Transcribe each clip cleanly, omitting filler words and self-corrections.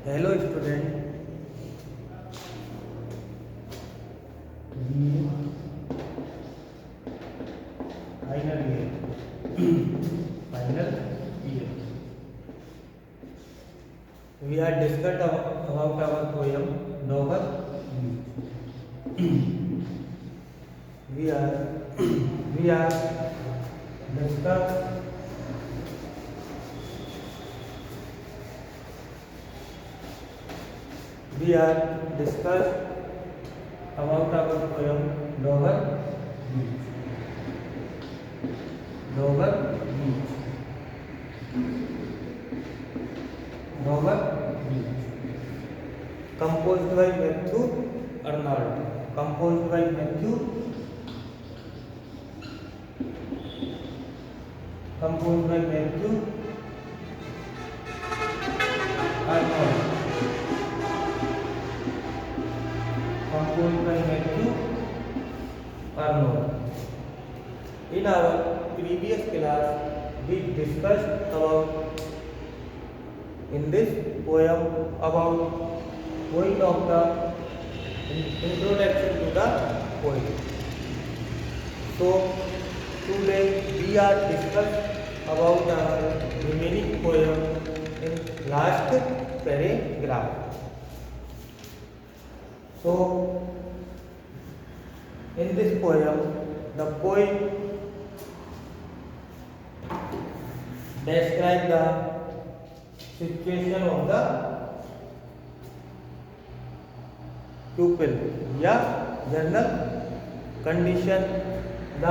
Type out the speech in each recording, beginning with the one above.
Hello student, final year we are discussed about our poem Dover Beach. we are we are discuss we are discussed about our poem Dover Beach. Dover Beach. Dover Beach. Composed by Matthew Arnold. Composed by Matthew. Composed by Matthew Arnold. Composed by Matthew Arnold. In our previous class, we discussed about in this poem about point of the introduction to the poem. So today we are discuss about our remaining poem in last paragraph. So in this poem, the poet describe the situation of the pupil या general condition. The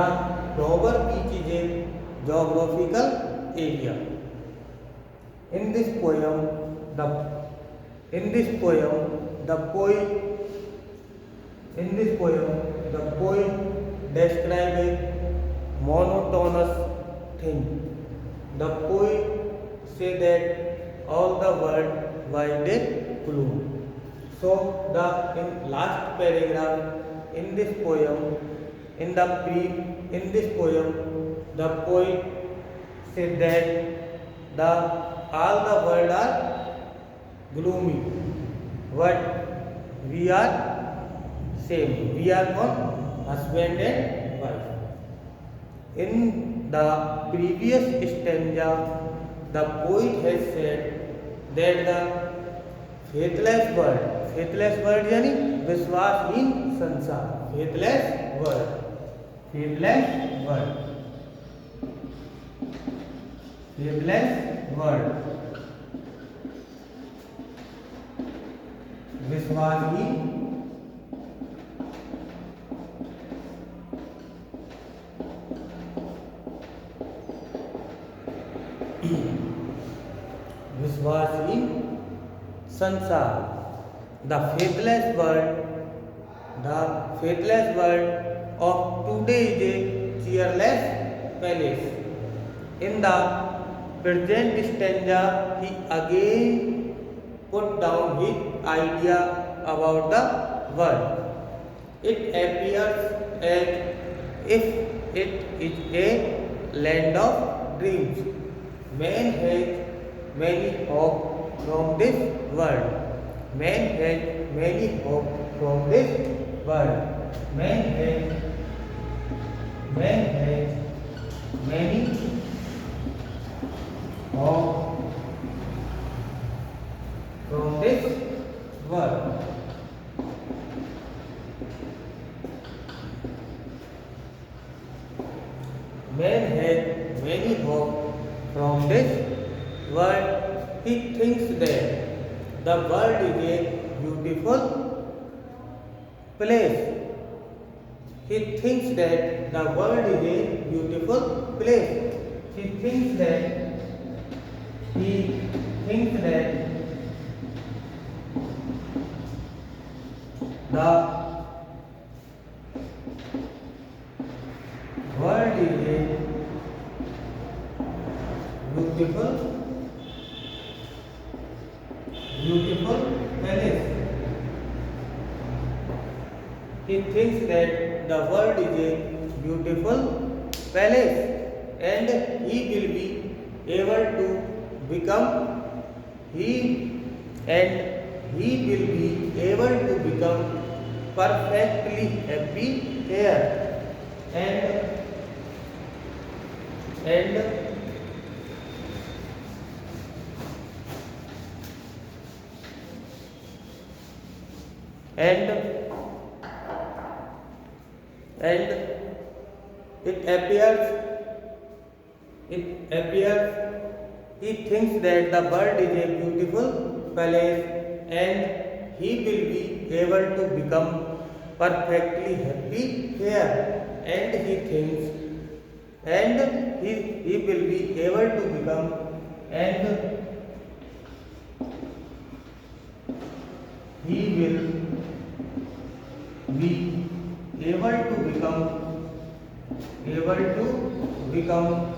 Dover beach is a geographical area. In this poem, the poet describe a monotonous thing. The poet say that all the world wide is gloom. So the in last paragraph in this poem, the poet said that all the world are gloomy, but we are same. We are not husband and wife. In the previous stanza, the poet has said that the faithless world यानी विश्वासहीन संसार. faithless world विश्वासहीन संसार. The faithless world of today is a cheerless palace. In the present stanza, he again put down his idea about the world. It appears as if it is a land of dreams. Man has many hope from this world. Man has many hope from this world. Man has many hope from this world. Man has many hope from this world. He thinks that the world is a beautiful place. He thinks that the world is a beautiful place. He thinks that the world is a beautiful palace. He thinks that the world is a beautiful palace and he will be able to become he he will be able to become perfectly happy here. And and and it appears he thinks that the world is a beautiful place and he will be able to become perfectly happy here. And he thinks and he will be able to become and he will be able to become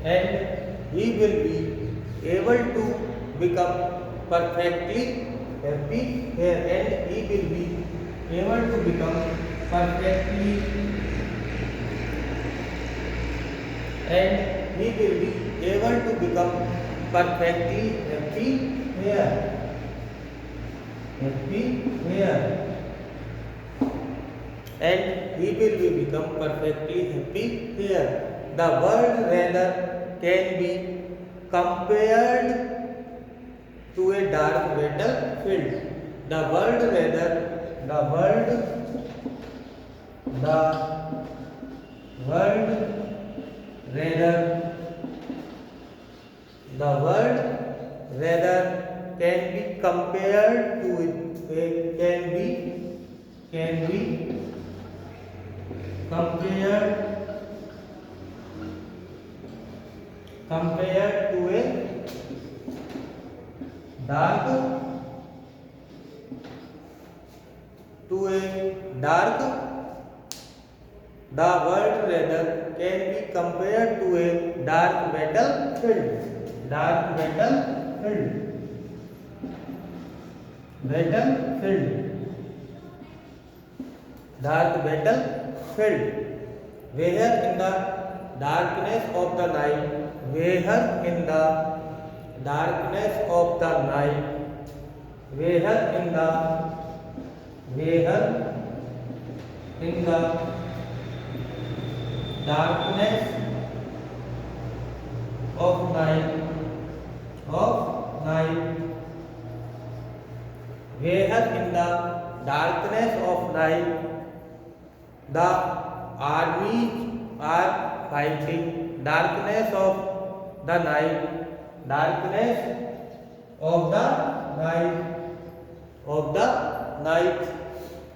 and he will be able to become perfectly happy here. And he will be able to become perfectly and he will be able to become perfectly happy here. And he will be become perfectly happy here. The world rather can be compared to a dark battlefield. The world rather can be compared to can be compared to a dark the world rather can be compared to a dark battlefield. Where in the darkness of the night, darkness of the night, the armies are fighting. Darkness of the night,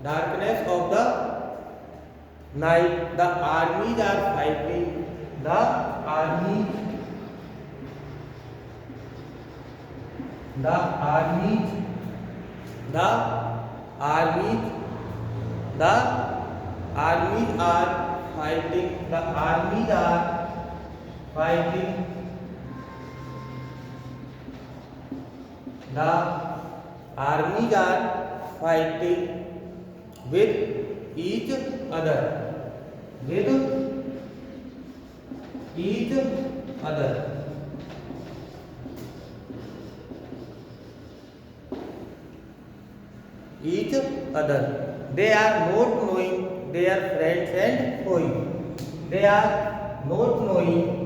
darkness of the night, the armies are fighting. The armies are fighting. The armies are fighting with each other. They are not knowing their friends and foes. They are not knowing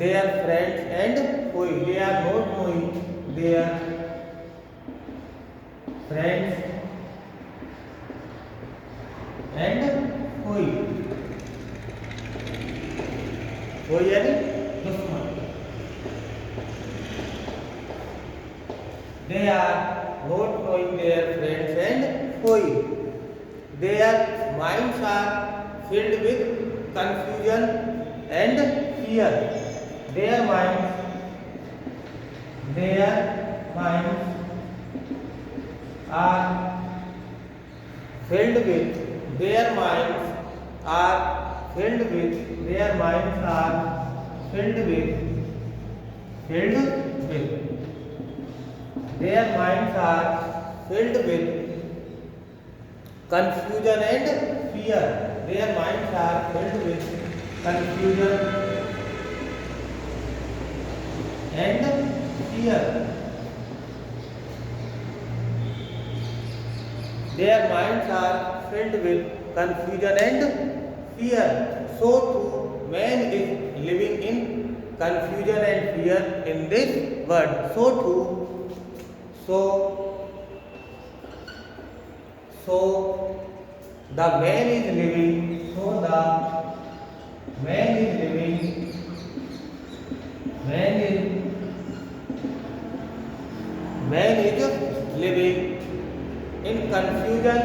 their friends and foes. They are not knowing their friends and foes. foes यानी दुश्मन. They are not knowing their friends and foes. Their minds are filled with confusion and fear. Their minds are filled with their minds are filled with their minds are filled with their minds are filled with confusion and fear. Their minds are filled with confusion and fear. Their minds are filled with confusion and fear. So too, man is living in confusion and fear in this world. So the man is living. Man is living in confusion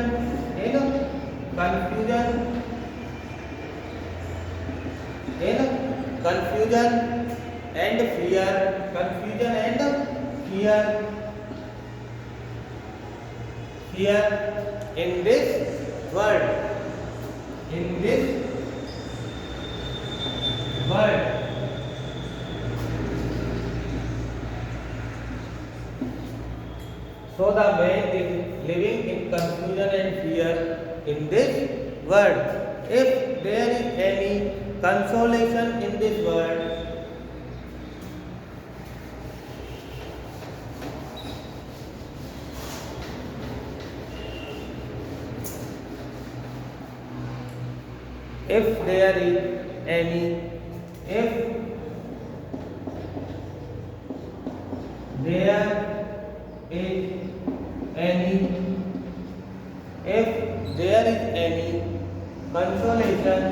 and fear. Fear in this world. So the man is living in confusion and fear in this world. If there is any consolation in this world, if there is any consolation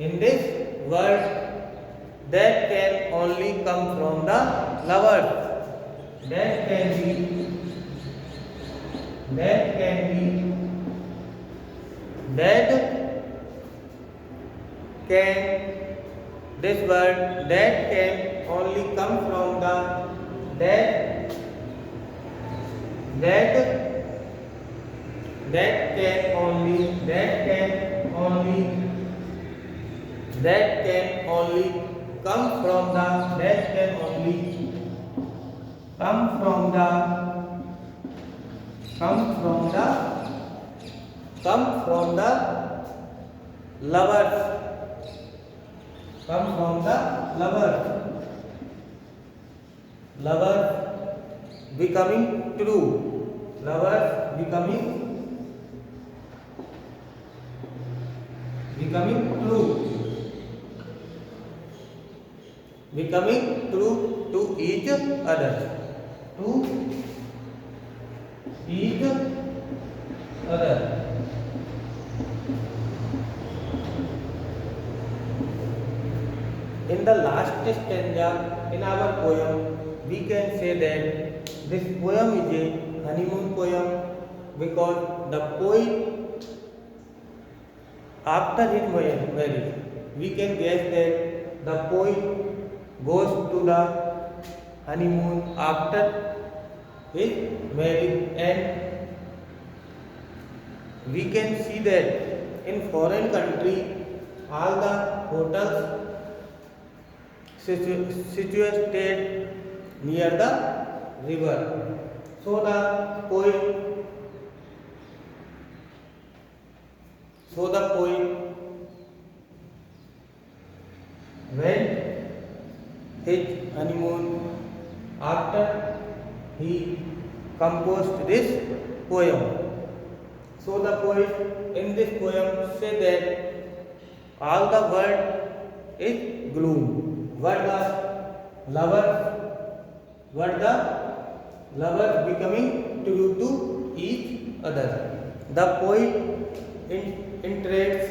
in this world, that can only come from the lovers. That can be this word that can only come from the that can only come from the lovers. Lovers becoming true. Becoming true to each other. In the last stanza in our poem, we can say that this poem is a honeymoon poem because the poet, after his marriage, we can guess that the poet goes to the honeymoon after his marriage, and we can see that in foreign country all the hotels situated near the river. So the poet went his honeymoon after he composed this poem. So the poet in this poem say that all the world is gloom. What the lovers becoming true to each other. The poet entreats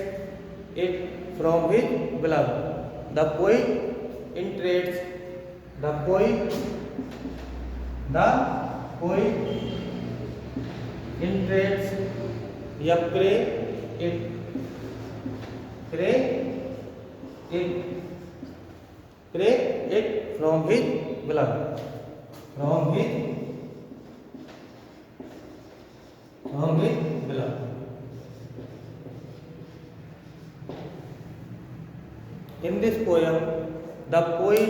it from his blood. The poet entreats the poet entreats या pray it from his blood. From his blood. In this poem, the poet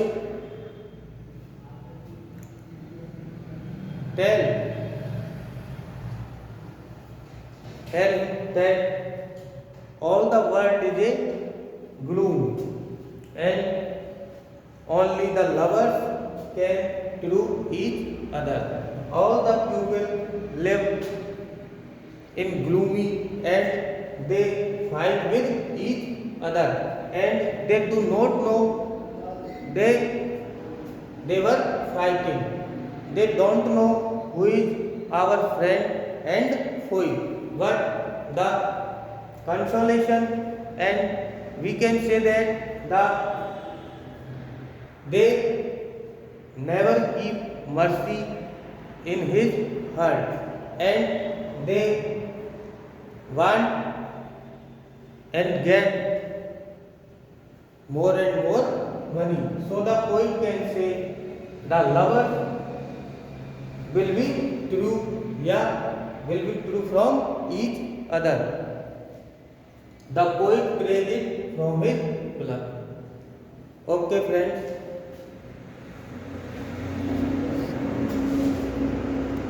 tell that all the world is a gloom and only the lovers can through each other. All the people live in gloomy and they fight with each other and they do not know they were fighting. They don't know who is our friend and foe. But the consolation and we can say that they never keep mercy in his heart and they want and get more and more money. So the poet can say the lover will be true, will be true from each other. The poet prays it from his blood. Okay friends,